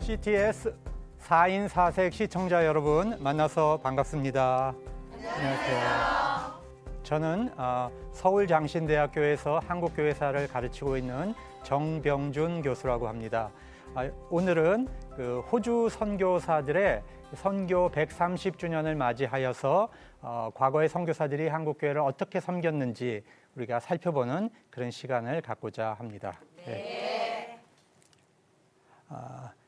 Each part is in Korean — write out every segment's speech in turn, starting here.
CTS 4인 4색 시청자 여러분 만나서 반갑습니다. 안녕하세요. 저는 서울장신대학교에서 한국교회사를 가르치고 있는 정병준 교수라고 합니다. 오늘은 호주 선교사들의 선교 130주년을 맞이하여서 과거의 선교사들이 한국교회를 어떻게 섬겼는지 우리가 살펴보는 그런 시간을 갖고자 합니다. 네.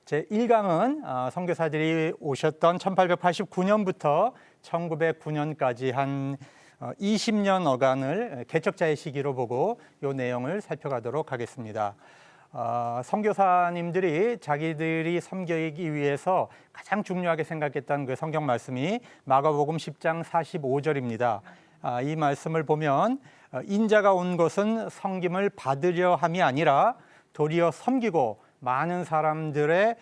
제 1강은 선교사들이 오셨던 1889년부터 1909년까지 한 20년여간을 개척자의 시기로 보고 이 내용을 살펴가도록 하겠습니다. 선교사님들이 자기들이 섬기기 위해서 가장 중요하게 생각했던 그 성경 말씀이 마가복음 10장 45절입니다. 이 말씀을 보면 인자가 온 것은 섬김을 받으려 함이 아니라 도리어 섬기고 많은 사람들의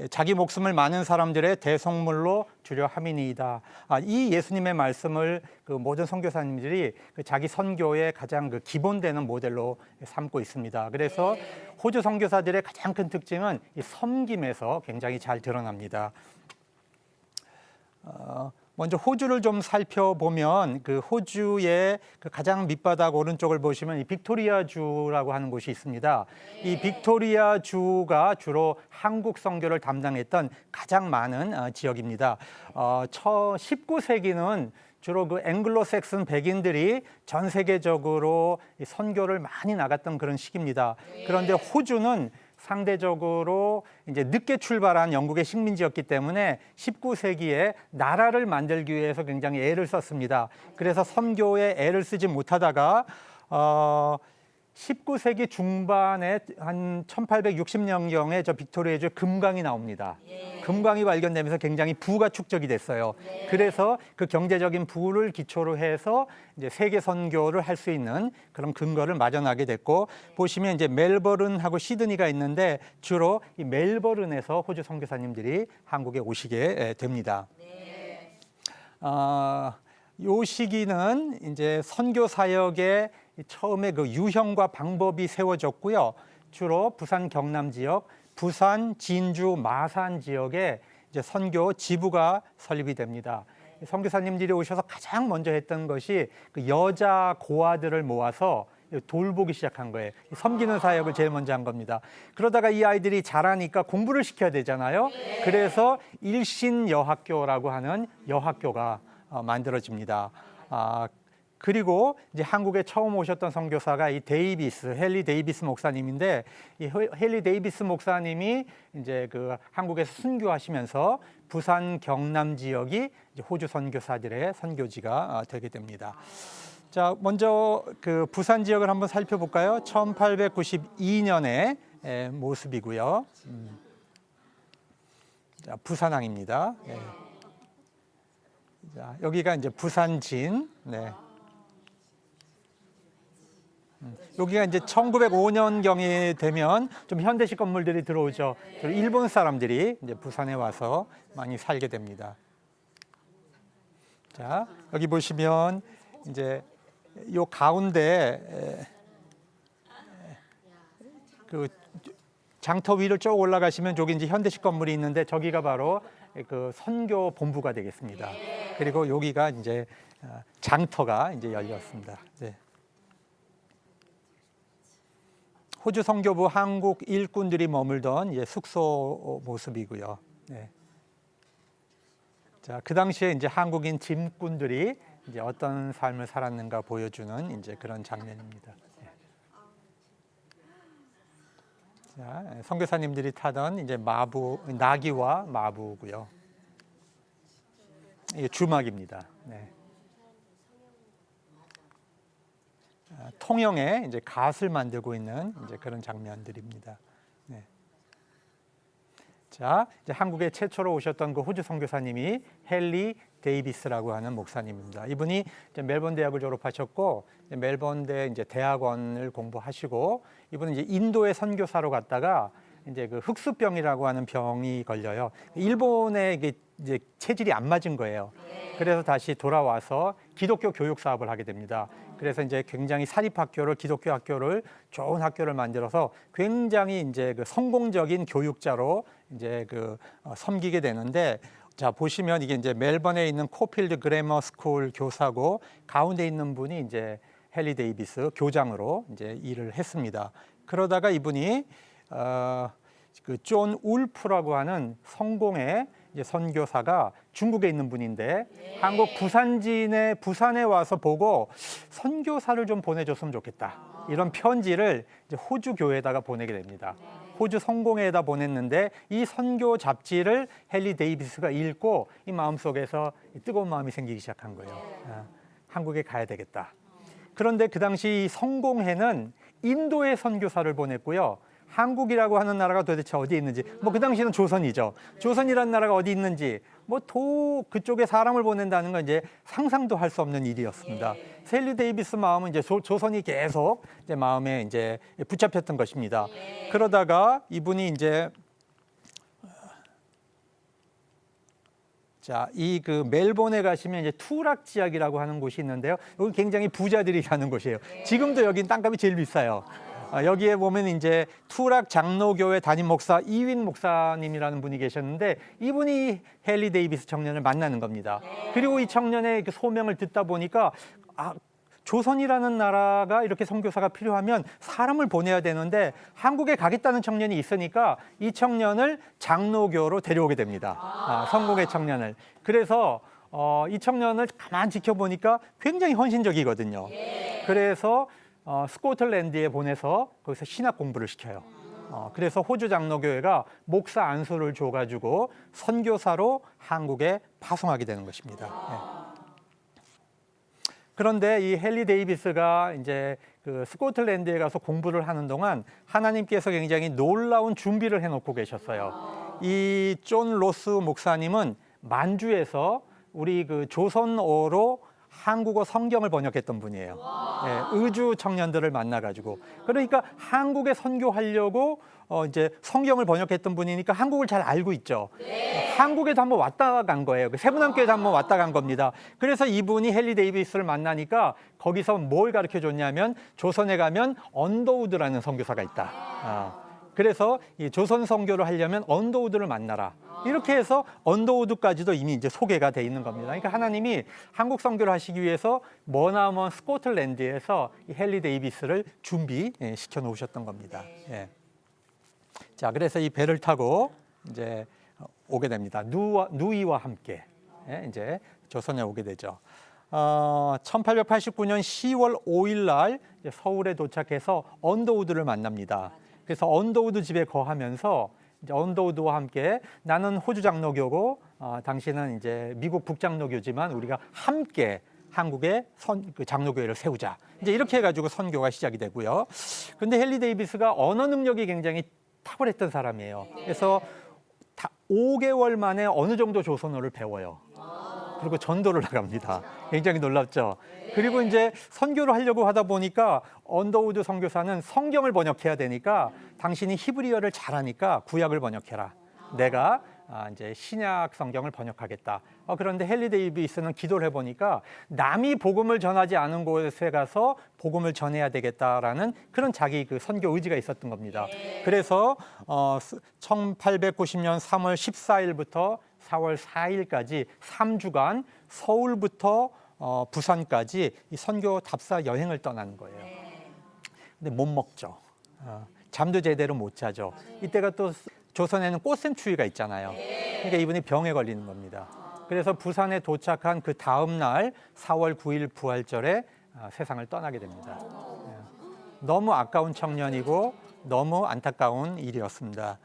자기 목숨을 많은 사람들의 대속물로 주려 함이니이다. 이 예수님의 말씀을 모든 선교사님들이 자기 선교의 가장 기본되는 모델로 삼고 있습니다. 그래서 호주 선교사들의 가장 큰 특징은 이 섬김에서 굉장히 잘 드러납니다. 먼저 호주를 좀 살펴보면 그 호주의 가장 밑바닥 오른쪽을 보시면 이 빅토리아 주라고 하는 곳이 있습니다. 이 빅토리아 주가 주로 한국 선교를 담당했던 가장 많은 지역입니다. 19세기는 주로 그 앵글로색슨 백인들이 전 세계적으로 선교를 많이 나갔던 그런 시기입니다. 그런데 호주는 상대적으로 이제 늦게 출발한 영국의 식민지였기 때문에 19세기에 나라를 만들기 위해서 굉장히 애를 썼습니다. 그래서 선교에 애를 쓰지 못하다가 19세기 중반에 한 1860년경에 저 빅토리아주에 금광이 나옵니다. 금광이 발견되면서 굉장히 부가 축적이 됐어요. 그래서 그 경제적인 부를 기초로 해서 이제 세계 선교를 할 수 있는 그런 근거를 마련하게 됐고, 보시면 이제 멜버른하고 시드니가 있는데 주로 이 멜버른에서 호주 선교사님들이 한국에 오시게 됩니다. 요 시기는 이제 선교 사역의 처음에 그 유형과 방법이 세워졌고요. 주로 부산 경남 지역, 부산, 진주, 마산 지역에 이제 선교 지부가 설립이 됩니다. 선교사님들이 오셔서 가장 먼저 했던 것이 그 여자 고아들을 모아서 돌보기 시작한 거예요. 섬기는 사역을 제일 먼저 한 겁니다. 그러다가 이 아이들이 자라니까 공부를 시켜야 되잖아요. 그래서 일신여학교라고 하는 여학교가 만들어집니다. 그리고 이제 한국에 처음 오셨던 선교사가 이 헨리 데이비스 목사님인데, 이 헨리 데이비스 목사님이 이제 그 한국에서 순교하시면서 부산 경남 지역이 이제 호주 선교사들의 선교지가 되게 됩니다. 자, 먼저 그 부산 지역을 한번 살펴볼까요? 1892년의 모습이고요. 자, 부산항입니다. 자, 여기가 이제 부산진. 여기가 이제 1905년경이 되면 좀 현대식 건물들이 들어오죠. 일본 사람들이 이제 부산에 와서 많이 살게 됩니다. 자, 여기 보시면 이제 요 가운데 그 장터 위를 쭉 올라가시면 저기 이제 현대식 건물이 있는데 저기가 바로 그 선교 본부가 되겠습니다. 그리고 여기가 이제 장터가 이제 열렸습니다. 호주 선교부 한국 일꾼들이 머물던 숙소 모습이고요. 자, 그 당시에 이제 한국인 짐꾼들이 이제 어떤 삶을 살았는가 보여주는 이제 그런 장면입니다. 자, 선교사님들이 타던 이제 나귀와 마부고요. 이게 주막입니다. 통영에 이제 갓을 만들고 있는 이제 그런 장면들입니다. 자, 이제 한국에 최초로 오셨던 그 호주 선교사님이 헨리 데이비스라고 하는 목사님입니다. 이분이 이제 멜번 대학을 졸업하셨고 멜번대 이제 대학원을 공부하시고, 이분은 이제 인도의 선교사로 갔다가 이제 그 흑수병이라고 하는 병이 걸려요. 일본에 이제 체질이 안 맞은 거예요. 그래서 다시 돌아와서 기독교 교육 사업을 하게 됩니다. 그래서 이제 굉장히 사립학교를 기독교 학교를 좋은 학교를 만들어서 굉장히 이제 그 성공적인 교육자로 이제 섬기게 되는데 자 보시면 이게 이제 멜번에 있는 코필드 그래머 스쿨 교사고 가운데 있는 분이 이제 헨리 데이비스 교장으로 이제 일을 했습니다. 그러다가 이분이 그 존 울프라고 하는 성공의 이제 선교사가 중국에 있는 분인데 한국 부산에 와서 보고 선교사를 좀 보내줬으면 좋겠다. 이런 편지를 이제 호주 교회에다가 보내게 됩니다. 호주 성공회에다 보냈는데 이 선교 잡지를 헨리 데이비스가 읽고 이 마음속에서 뜨거운 마음이 생기기 시작한 거예요. 한국에 가야 되겠다. 그런데 그 당시 성공회는 인도의 선교사를 보냈고요. 한국이라고 하는 나라가 도대체 어디에 있는지 그 당시는 조선이죠. 조선이라는 나라가 어디 있는지 그쪽에 사람을 보낸다는 건 이제 상상도 할 수 없는 일이었습니다. 헨리 데이비스 마음은 이제 조선이 계속 이제 마음에 이제 붙잡혔던 것입니다. 그러다가 이분이 이제 이 멜번에 가시면 이제 투락 지역이라고 하는 곳이 있는데요. 여기 굉장히 부자들이 사는 곳이에요. 지금도 여긴 땅값이 제일 비싸요. 여기에 보면 이제 투락 장로교회 담임 목사 이윈 목사님이라는 분이 계셨는데 이분이 헨리 데이비스 청년을 만나는 겁니다. 그리고 이 청년의 소명을 듣다 보니까 조선이라는 나라가 이렇게 선교사가 필요하면 사람을 보내야 되는데 한국에 가겠다는 청년이 있으니까 이 청년을 장로교로 데려오게 됩니다. 성공의 청년을. 그래서 이 청년을 가만 지켜보니까 굉장히 헌신적이거든요. 그래서 스코틀랜드에 보내서 거기서 신학 공부를 시켜요. 그래서 호주 장로교회가 목사 안수를 줘가지고 선교사로 한국에 파송하게 되는 것입니다. 그런데 이 헨리 데이비스가 이제 스코틀랜드에 가서 공부를 하는 동안 하나님께서 굉장히 놀라운 준비를 해놓고 계셨어요. 이 존 로스 목사님은 만주에서 우리 조선어로 한국어 성경을 번역했던 분이에요. 의주 청년들을 만나가지고 그러니까 한국에 선교하려고 이제 성경을 번역했던 분이니까 한국을 잘 알고 있죠. 한국에도 한번 왔다 간 거예요. 세분함교회도 한번 왔다 간 겁니다. 그래서 이분이 헨리 데이비스를 만나니까 거기서 뭘 가르쳐 줬냐면 조선에 가면 언더우드라는 선교사가 있다. 그래서 이 조선 선교를 하려면 언더우드를 만나라. 이렇게 해서 언더우드까지도 이미 이제 소개가 돼 있는 겁니다. 그러니까 하나님이 한국 선교를 하시기 위해서 머나먼 스코틀랜드에서 이 헨리 데이비스를 준비시켜 놓으셨던 겁니다. 자, 그래서 이 배를 타고 이제 오게 됩니다. 누이와 함께 이제 조선에 오게 되죠. 1889년 10월 5일 날 서울에 도착해서 언더우드를 만납니다. 그래서 언더우드 집에 거하면서 이제 언더우드와 함께 나는 호주 장로교고 당신은 이제 미국 북장로교지만 우리가 함께 한국의 장로교회를 세우자. 이제 이렇게 해가지고 선교가 시작이 되고요. 그런데 헨리 데이비스가 언어 능력이 굉장히 탁월했던 사람이에요. 그래서 5개월 만에 어느 정도 조선어를 배워요. 그리고 전도를 나갑니다. 굉장히 놀랍죠. 그리고 이제 선교를 하려고 하다 보니까 언더우드 선교사는 성경을 번역해야 되니까 당신이 히브리어를 잘하니까 구약을 번역해라. 내가 이제 신약 성경을 번역하겠다. 그런데 헨리 데이비스는 기도를 해보니까 남이 복음을 전하지 않은 곳에 가서 복음을 전해야 되겠다라는 그런 자기 선교 의지가 있었던 겁니다. 그래서 1890년 3월 14일부터 4월 4일까지 3주간 서울부터 부산까지 이 선교 답사 여행을 떠나는 거예요. 근데 못 먹죠. 잠도 제대로 못 자죠. 이때가 또 조선에는 꽃샘추위가 있잖아요. 그러니까 이분이 병에 걸리는 겁니다. 그래서 부산에 도착한 그 다음 날 4월 9일 부활절에 세상을 떠나게 됩니다. 너무 아까운 청년이고 너무 안타까운 일이었습니다.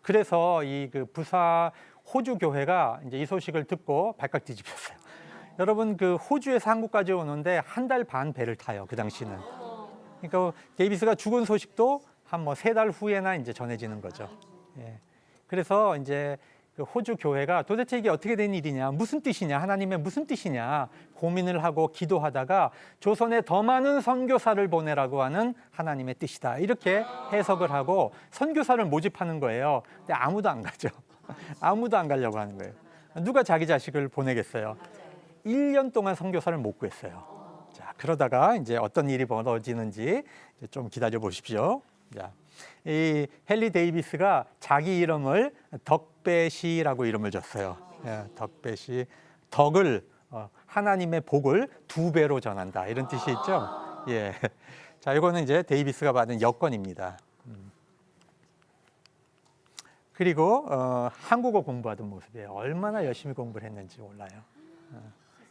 그래서 이 부산 호주 교회가 이제 이 소식을 듣고 발칵 뒤집혔어요. 여러분 호주에서 한국까지 오는데 한 달 반 배를 타요. 그 당시는. 그러니까 데이비스가 죽은 소식도 한 3달 후에나 이제 전해지는 거죠. 그래서 이제 호주 교회가 도대체 이게 어떻게 된 일이냐, 무슨 뜻이냐, 하나님의 무슨 뜻이냐 고민을 하고 기도하다가 조선에 더 많은 선교사를 보내라고 하는 하나님의 뜻이다. 이렇게 해석을 하고 선교사를 모집하는 거예요. 근데 아무도 안 가죠. 아무도 안 가려고 하는 거예요. 누가 자기 자식을 보내겠어요? 1년 동안 선교사를 못 구했어요. 자, 그러다가 이제 어떤 일이 벌어지는지 좀 기다려 보십시오. 자, 이 헨리 데이비스가 자기 이름을 덕배시라고 이름을 줬어요. 예, 덕배시. 덕을 하나님의 복을 2배로 전한다 이런 뜻이 있죠. 예. 자, 이거는 이제 데이비스가 받은 여권입니다. 그리고 한국어 공부하던 모습이에요. 얼마나 열심히 공부를 했는지 몰라요.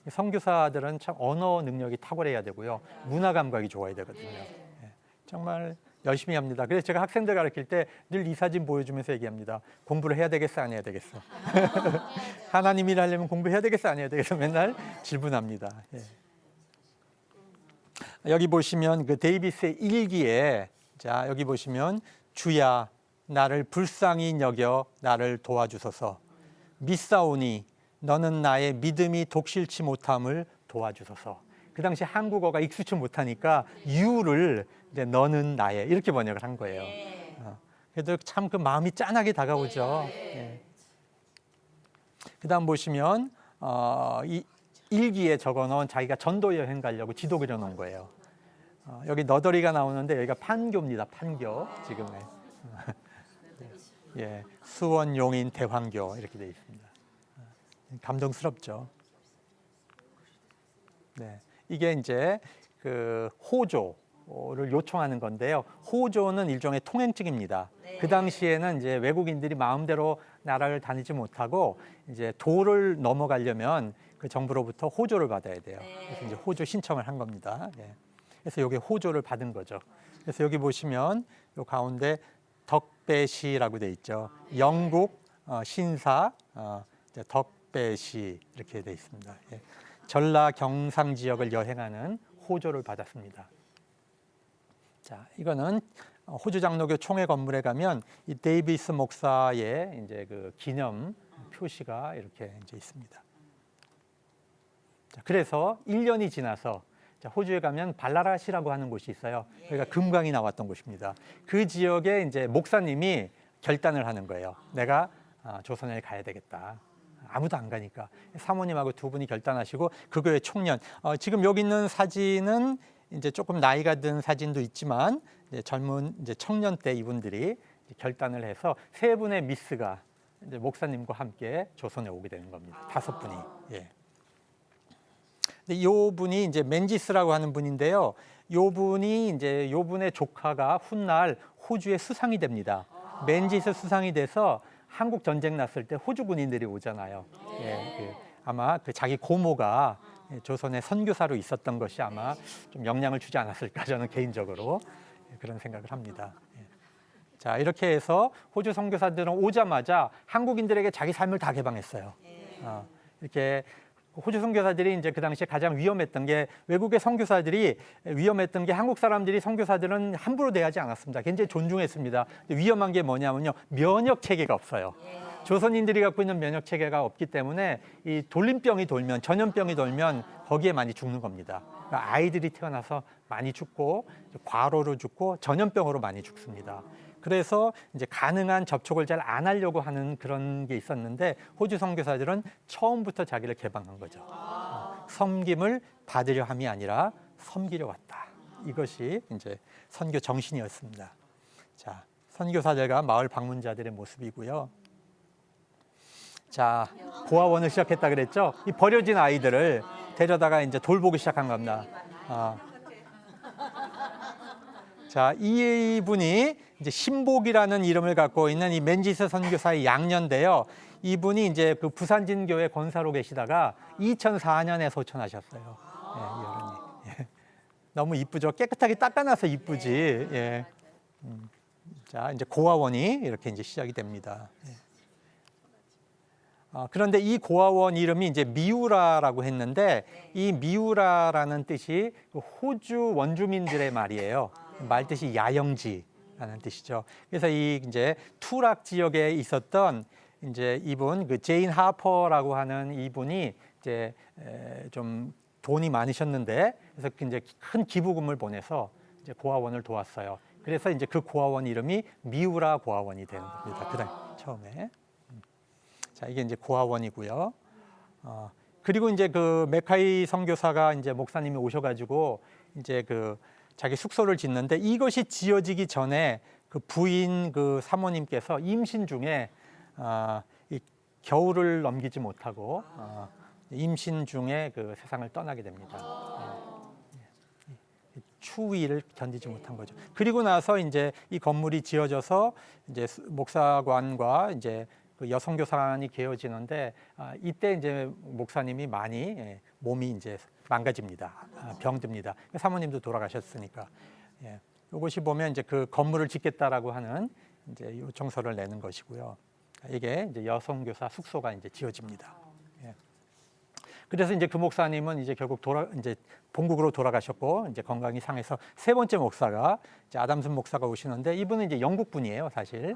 선교사들은 참 언어 능력이 탁월해야 되고요. 문화 감각이 좋아야 되거든요. 예. 정말 열심히 합니다. 그래서 제가 학생들 가르칠 때 늘 이 사진 보여주면서 얘기합니다. 공부를 해야 되겠어, 안 해야 되겠어? 하나님 일 하려면 공부해야 되겠어, 안 해야 되겠어? 맨날 질문합니다. 예. 여기 보시면 그 데이비스의 일기에, 자, 여기 보시면 주야 나를 불쌍히 여겨 나를 도와주소서. 믿사오니 너는 나의 믿음이 독실치 못함을 도와주소서. 그 당시 한국어가 익숙치 못하니까 유를 이제 너는 나의 이렇게 번역을 한 거예요. 그래도 참 그 마음이 짠하게 다가오죠. 예. 그다음 보시면 이 일기에 적어놓은 자기가 전도 여행 가려고 지도 그려놓은 거예요. 여기 너덜이가 나오는데 여기가 판교입니다. 판교 지금의 예, 수원 용인 대황교 이렇게 되어 있습니다. 감동스럽죠. 네, 이게 이제 그 호조를 요청하는 건데요. 호조는 일종의 통행증입니다. 그 당시에는 이제 외국인들이 마음대로 나라를 다니지 못하고 이제 도를 넘어가려면 그 정부로부터 호조를 받아야 돼요. 그래서 이제 호조 신청을 한 겁니다. 예. 그래서 여기 호조를 받은 거죠. 그래서 여기 보시면 요 가운데 덕배시라고 돼 있죠. 영국 신사 덕배시 이렇게 돼 있습니다. 예. 전라 경상 지역을 여행하는 호조를 받았습니다. 자, 이거는 호주 장로교 총회 건물에 가면 이 데이비스 목사의 이제 그 기념 표시가 이렇게 이제 있습니다. 자, 그래서 1년이 지나서 자, 호주에 가면 발라라시라고 하는 곳이 있어요. 여기가 금강이 나왔던 곳입니다. 그 지역에 이제 목사님이 결단을 하는 거예요. 내가 조선에 가야 되겠다. 아무도 안 가니까 사모님하고 두 분이 결단하시고 그 교회 총련. 지금 여기 있는 사진은 이제 조금 나이가 든 사진도 있지만 이제 젊은 이제 청년 때 이분들이 결단을 해서 세 분의 미스가 이제 목사님과 함께 조선에 오게 되는 겁니다. 5분이. 예. 이 분이 이제 맨지스라고 하는 분인데요. 요 분이 이제 요 분의 조카가 훗날 호주의 수상이 됩니다. 맨지스 수상이 돼서 한국 전쟁 났을 때 호주 군인들이 오잖아요. 예, 아마 그 자기 고모가 조선의 선교사로 있었던 것이 아마 좀 영향을 주지 않았을까 저는 개인적으로 그런 생각을 합니다. 예. 자, 이렇게 해서 호주 선교사들은 오자마자 한국인들에게 자기 삶을 다 개방했어요. 이렇게 호주 선교사들이 이제 그 당시에 가장 위험했던 게 외국의 선교사들이 위험했던 게 한국 사람들이 선교사들은 함부로 대하지 않았습니다. 굉장히 존중했습니다. 위험한 게 뭐냐면요, 면역 체계가 없어요. 조선인들이 갖고 있는 면역 체계가 없기 때문에 이 돌림병이 돌면, 전염병이 돌면 거기에 많이 죽는 겁니다. 그러니까 아이들이 태어나서 많이 죽고 과로로 죽고 전염병으로 많이 죽습니다. 그래서 이제 가능한 접촉을 잘 안 하려고 하는 그런 게 있었는데 호주 선교사들은 처음부터 자기를 개방한 거죠. 섬김을 받으려 함이 아니라 섬기려 왔다. 이것이 이제 선교 정신이었습니다. 자, 선교사들과 마을 방문자들의 모습이고요. 자, 고아원을 시작했다 그랬죠. 이 버려진 아이들을 데려다가 이제 돌보기 시작한 겁니다. 자, 이분이 이제 신복이라는 이름을 갖고 있는 이 맨지스 선교사의 양녀인데요. 이분이 이제 그 부산진 교회 권사로 계시다가 2004년에 소천하셨어요. 예, 여론이. 예. 너무 이쁘죠. 깨끗하게 닦아놔서 이쁘지. 예. 자, 이제 고아원이 이렇게 이제 시작이 됩니다. 예. 그런데 이 고아원 이름이 이제 미우라라고 했는데 이 미우라라는 뜻이 호주 원주민들의 말이에요. 말 뜻이 야영지라는 뜻이죠. 그래서 이 이제 투락 지역에 있었던 이제 이분 그 제인 하퍼라고 하는 이분이 이제 좀 돈이 많으셨는데 그래서 이제 큰 기부금을 보내서 이제 고아원을 도왔어요. 그래서 이제 그 고아원 이름이 미우라 고아원이 된 겁니다. 그다음 처음에. 자, 이게 이제 고아원이고요. 그리고 이제 그 메카이 선교사가 이제 목사님이 오셔가지고 이제 그 자기 숙소를 짓는데 이것이 지어지기 전에 그 부인 그 사모님께서 임신 중에 이 겨울을 넘기지 못하고 임신 중에 그 세상을 떠나게 됩니다. 추위를 견디지 못한 거죠. 그리고 나서 이제 이 건물이 지어져서 이제 목사관과 이제 그 여성교사관이 개어지는데 이때 이제 목사님이 많이 몸이 이제 망가집니다. 병듭니다. 사모님도 돌아가셨으니까. 이것이 보면 이제 그 건물을 짓겠다라고 하는 이제 요청서를 내는 것이고요. 이게 이제 여성교사 숙소가 이제 지어집니다. 그래서 이제 그 목사님은 이제 결국 이제 본국으로 돌아가셨고 이제 건강이 상해서 세 번째 목사가 이제 아담슨 목사가 오시는데 이분은 이제 영국 분이에요, 사실.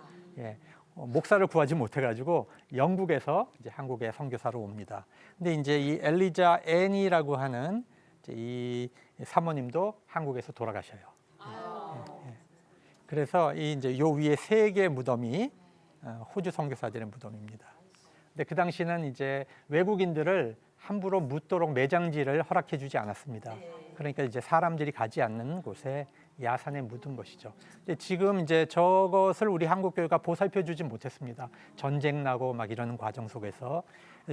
목사를 구하지 못해가지고 영국에서 이제 한국에 선교사로 옵니다. 근데 이제 이 엘리자 앤이라고 하는 이제 이 사모님도 한국에서 돌아가셔요. 그래서 이 이제 요 위에 세 개의 무덤이 호주 선교사들의 무덤입니다. 근데 그 당시는 이제 외국인들을 함부로 묻도록 매장지를 허락해주지 않았습니다. 그러니까 이제 사람들이 가지 않는 곳에 야산에 묻은 것이죠. 근데 지금 이제 저것을 우리 한국 교회가 보살펴주지 못했습니다. 전쟁 나고 막 이러는 과정 속에서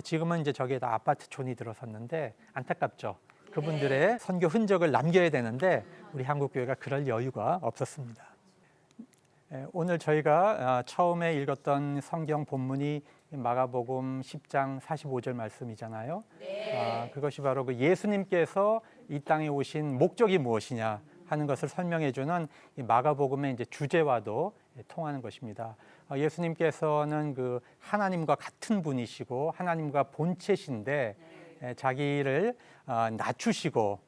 지금은 이제 저기에다 아파트촌이 들어섰는데 안타깝죠. 그분들의 선교 흔적을 남겨야 되는데 우리 한국 교회가 그럴 여유가 없었습니다. 오늘 저희가 처음에 읽었던 성경 본문이 마가복음 10장 45절 말씀이잖아요. 그것이 바로 그 예수님께서 이 땅에 오신 목적이 무엇이냐 하는 것을 설명해 주는 이 마가복음의 이제 주제와도 통하는 것입니다. 예수님께서는 그 하나님과 같은 분이시고 하나님과 본체신데 자기를 낮추시고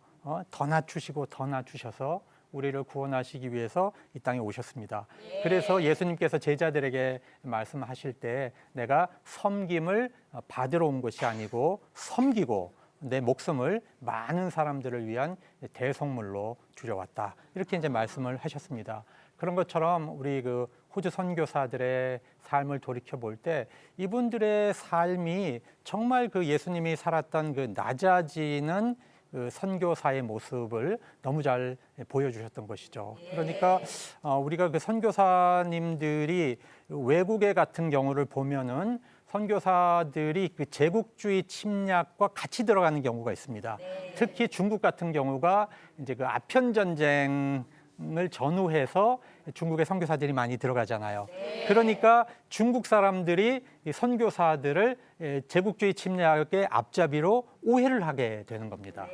더 낮추시고 더 낮추셔서 우리를 구원하시기 위해서 이 땅에 오셨습니다. 그래서 예수님께서 제자들에게 말씀하실 때 내가 섬김을 받으러 온 것이 아니고 섬기고 내 목숨을 많은 사람들을 위한 대속물로 주려왔다. 이렇게 이제 말씀을 하셨습니다. 그런 것처럼 우리 그 호주 선교사들의 삶을 돌이켜 볼 때 이분들의 삶이 정말 그 예수님이 살았던 그 낮아지는 그 선교사의 모습을 너무 잘 보여주셨던 것이죠. 그러니까 우리가 그 선교사님들이 외국의 같은 경우를 보면은 선교사들이 그 제국주의 침략과 같이 들어가는 경우가 있습니다. 특히 중국 같은 경우가 이제 그 아편 전쟁을 전후해서 중국의 선교사들이 많이 들어가잖아요. 그러니까 중국 사람들이 이 선교사들을 제국주의 침략의 앞잡이로 오해를 하게 되는 겁니다.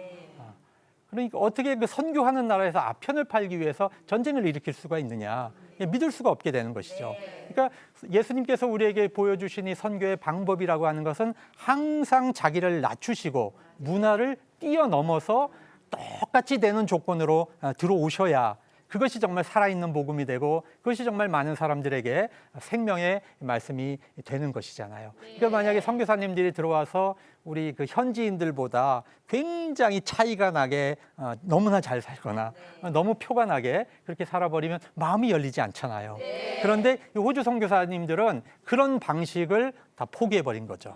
그러니까 어떻게 그 선교하는 나라에서 아편을 팔기 위해서 전쟁을 일으킬 수가 있느냐, 믿을 수가 없게 되는 것이죠. 그러니까 예수님께서 우리에게 보여주신 이 선교의 방법이라고 하는 것은 항상 자기를 낮추시고 문화를 뛰어넘어서 똑같이 되는 조건으로 들어오셔야 그것이 정말 살아있는 복음이 되고 그것이 정말 많은 사람들에게 생명의 말씀이 되는 것이잖아요. 그러니까 만약에 선교사님들이 들어와서 우리 그 현지인들보다 굉장히 차이가 나게 너무나 잘 살거나 너무 표가 나게 그렇게 살아버리면 마음이 열리지 않잖아요. 그런데 이 호주 선교사님들은 그런 방식을 다 포기해버린 거죠.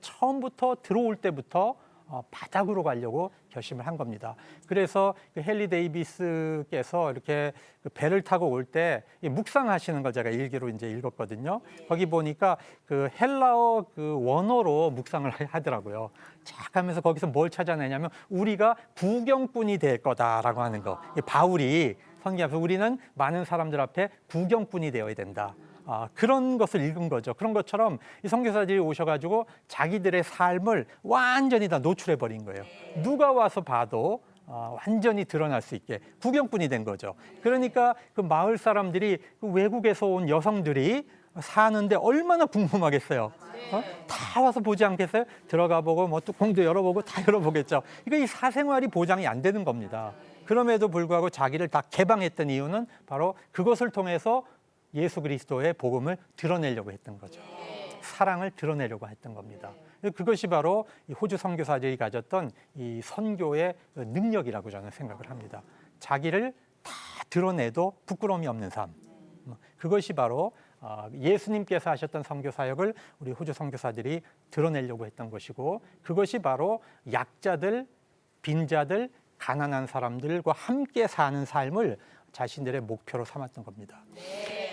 처음부터 들어올 때부터 바닥으로 가려고 결심을 한 겁니다. 그래서 그 헨리 데이비스께서 이렇게 그 배를 타고 올 때 묵상하시는 걸 제가 일기로 이제 읽었거든요. 거기 보니까 그 헬라어 그 원어로 묵상을 하더라고요. 쫙 하면서 거기서 뭘 찾아내냐면 우리가 구경꾼이 될 거다라고 하는 거. 바울이 선교하면서 우리는 많은 사람들 앞에 구경꾼이 되어야 된다. 그런 것을 읽은 거죠. 그런 것처럼 이 선교사들이 오셔가지고 자기들의 삶을 완전히 다 노출해 버린 거예요. 누가 와서 봐도 완전히 드러날 수 있게 구경꾼이 된 거죠. 그러니까 그 마을 사람들이 그 외국에서 온 여성들이 사는데 얼마나 궁금하겠어요. 다 와서 보지 않겠어요? 들어가 보고 뭐 뚜껑도 열어보고 다 열어보겠죠. 이거 이 사생활이 보장이 안 되는 겁니다. 그럼에도 불구하고 자기를 다 개방했던 이유는 바로 그것을 통해서 예수 그리스도의 복음을 드러내려고 했던 거죠. 사랑을 드러내려고 했던 겁니다. 그것이 바로 이 호주 선교사들이 가졌던 이 선교의 능력이라고 저는 생각을 합니다. 자기를 다 드러내도 부끄러움이 없는 삶. 그것이 바로 예수님께서 하셨던 선교 사역을 우리 호주 선교사들이 드러내려고 했던 것이고, 그것이 바로 약자들, 빈자들, 가난한 사람들과 함께 사는 삶을 자신들의 목표로 삼았던 겁니다.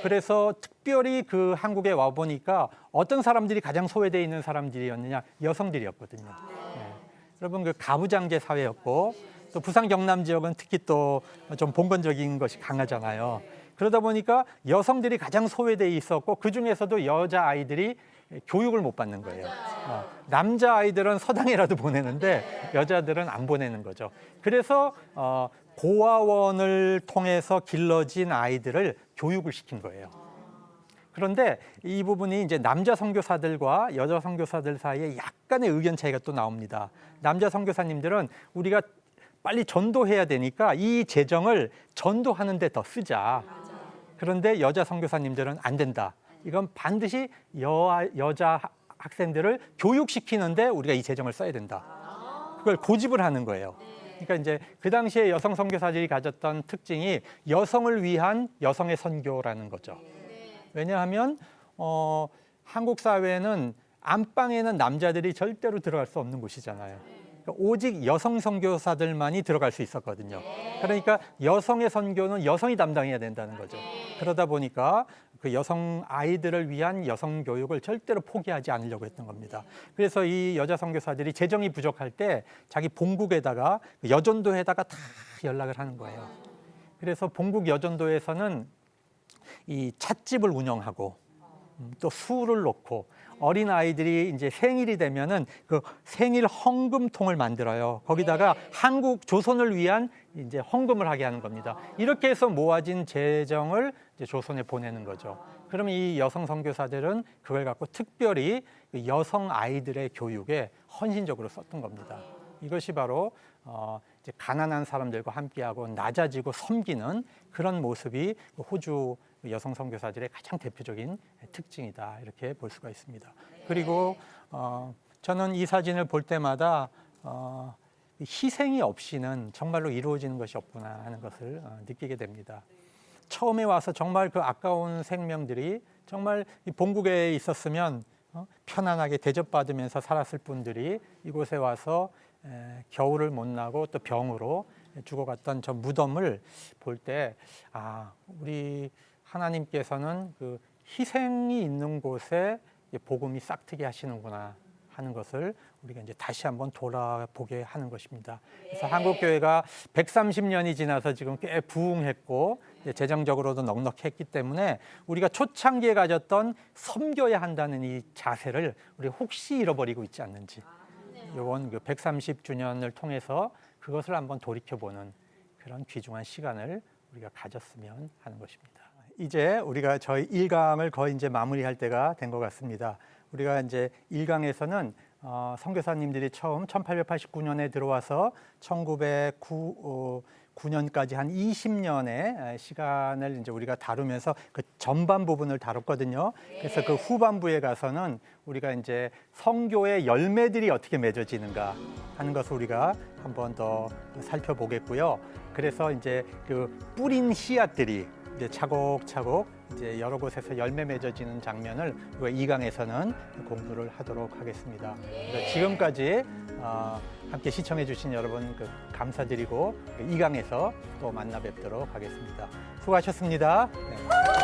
그래서 특별히 그 한국에 와 보니까 어떤 사람들이 가장 소외되어 있는 사람들이었느냐? 여성들이었거든요. 네. 여러분, 그 가부장제 사회였고, 또 부산 경남 지역은 특히 또 좀 봉건적인 것이 강하잖아요. 그러다 보니까 여성들이 가장 소외되어 있었고, 그 중에서도 여자 아이들이 교육을 못 받는 거예요. 남자 아이들은 서당이라도 보내는데 여자들은 안 보내는 거죠. 그래서 고아원을 통해서 길러진 아이들을 교육을 시킨 거예요. 그런데 이 부분이 이제 남자 선교사들과 여자 선교사들 사이에 약간의 의견 차이가 또 나옵니다. 남자 선교사님들은 우리가 빨리 전도해야 되니까 이 재정을 전도하는 데 더 쓰자. 그런데 여자 선교사님들은 안 된다. 이건 반드시 여자 학생들을 교육시키는데 우리가 이 재정을 써야 된다. 그걸 고집을 하는 거예요. 그러니까 이제 그 당시에 여성 선교사들이 가졌던 특징이 여성을 위한 여성의 선교라는 거죠. 왜냐하면 한국 사회는 안방에는 남자들이 절대로 들어갈 수 없는 곳이잖아요. 오직 여성 선교사들만이 들어갈 수 있었거든요. 그러니까 여성의 선교는 여성이 담당해야 된다는 거죠. 그러다 보니까 그 여성 아이들을 위한 여성 교육을 절대로 포기하지 않으려고 했던 겁니다. 그래서 이 여자 선교사들이 재정이 부족할 때 자기 본국에다가 여전도에다가 다 연락을 하는 거예요. 그래서 본국 여전도에서는 이 찻집을 운영하고 또 술을 놓고 어린 아이들이 이제 생일이 되면은 그 생일 헌금통을 만들어요. 거기다가 한국 조선을 위한 이제 헌금을 하게 하는 겁니다. 이렇게 해서 모아진 재정을 이제 조선에 보내는 거죠. 그러면 이 여성 선교사들은 그걸 갖고 특별히 여성 아이들의 교육에 헌신적으로 썼던 겁니다. 이것이 바로 이제 가난한 사람들과 함께하고 낮아지고 섬기는 그런 모습이 호주 여성 선교사들의 가장 대표적인 특징이다, 이렇게 볼 수가 있습니다. 그리고 저는 이 사진을 볼 때마다 희생이 없이는 정말로 이루어지는 것이 없구나 하는 것을 느끼게 됩니다. 처음에 와서 정말 그 아까운 생명들이 정말 이 본국에 있었으면 편안하게 대접받으면서 살았을 분들이 이곳에 와서 겨울을 못 나고 또 병으로 죽어갔던 저 무덤을 볼 때 우리 하나님께서는 그 희생이 있는 곳에 복음이 싹트게 하시는구나 하는 것을 우리가 이제 다시 한번 돌아보게 하는 것입니다. 그래서 한국 교회가 130년이 지나서 지금 꽤 부흥했고 재정적으로도 넉넉했기 때문에 우리가 초창기에 가졌던 섬겨야 한다는 이 자세를 우리 혹시 잃어버리고 있지 않는지, 이번 130주년을 통해서 그것을 한번 돌이켜보는 그런 귀중한 시간을 우리가 가졌으면 하는 것입니다. 이제 우리가 저희 1강을 거의 이제 마무리할 때가 된 것 같습니다. 우리가 이제 1강에서는 선교사님들이 처음 1889년에 들어와서 1909년까지 한 20년의 시간을 이제 우리가 다루면서 그 전반 부분을 다뤘거든요. 그래서 그 후반부에 가서는 우리가 이제 선교의 열매들이 어떻게 맺어지는가 하는 것을 우리가 한 번 더 살펴보겠고요. 그래서 이제 그 뿌린 씨앗들이 이제 차곡차곡 이제 여러 곳에서 열매 맺어지는 장면을 우리가 2강에서는 공부를 하도록 하겠습니다. 지금까지 함께 시청해 주신 여러분 감사드리고 2강에서 또 만나 뵙도록 하겠습니다. 수고하셨습니다. 네.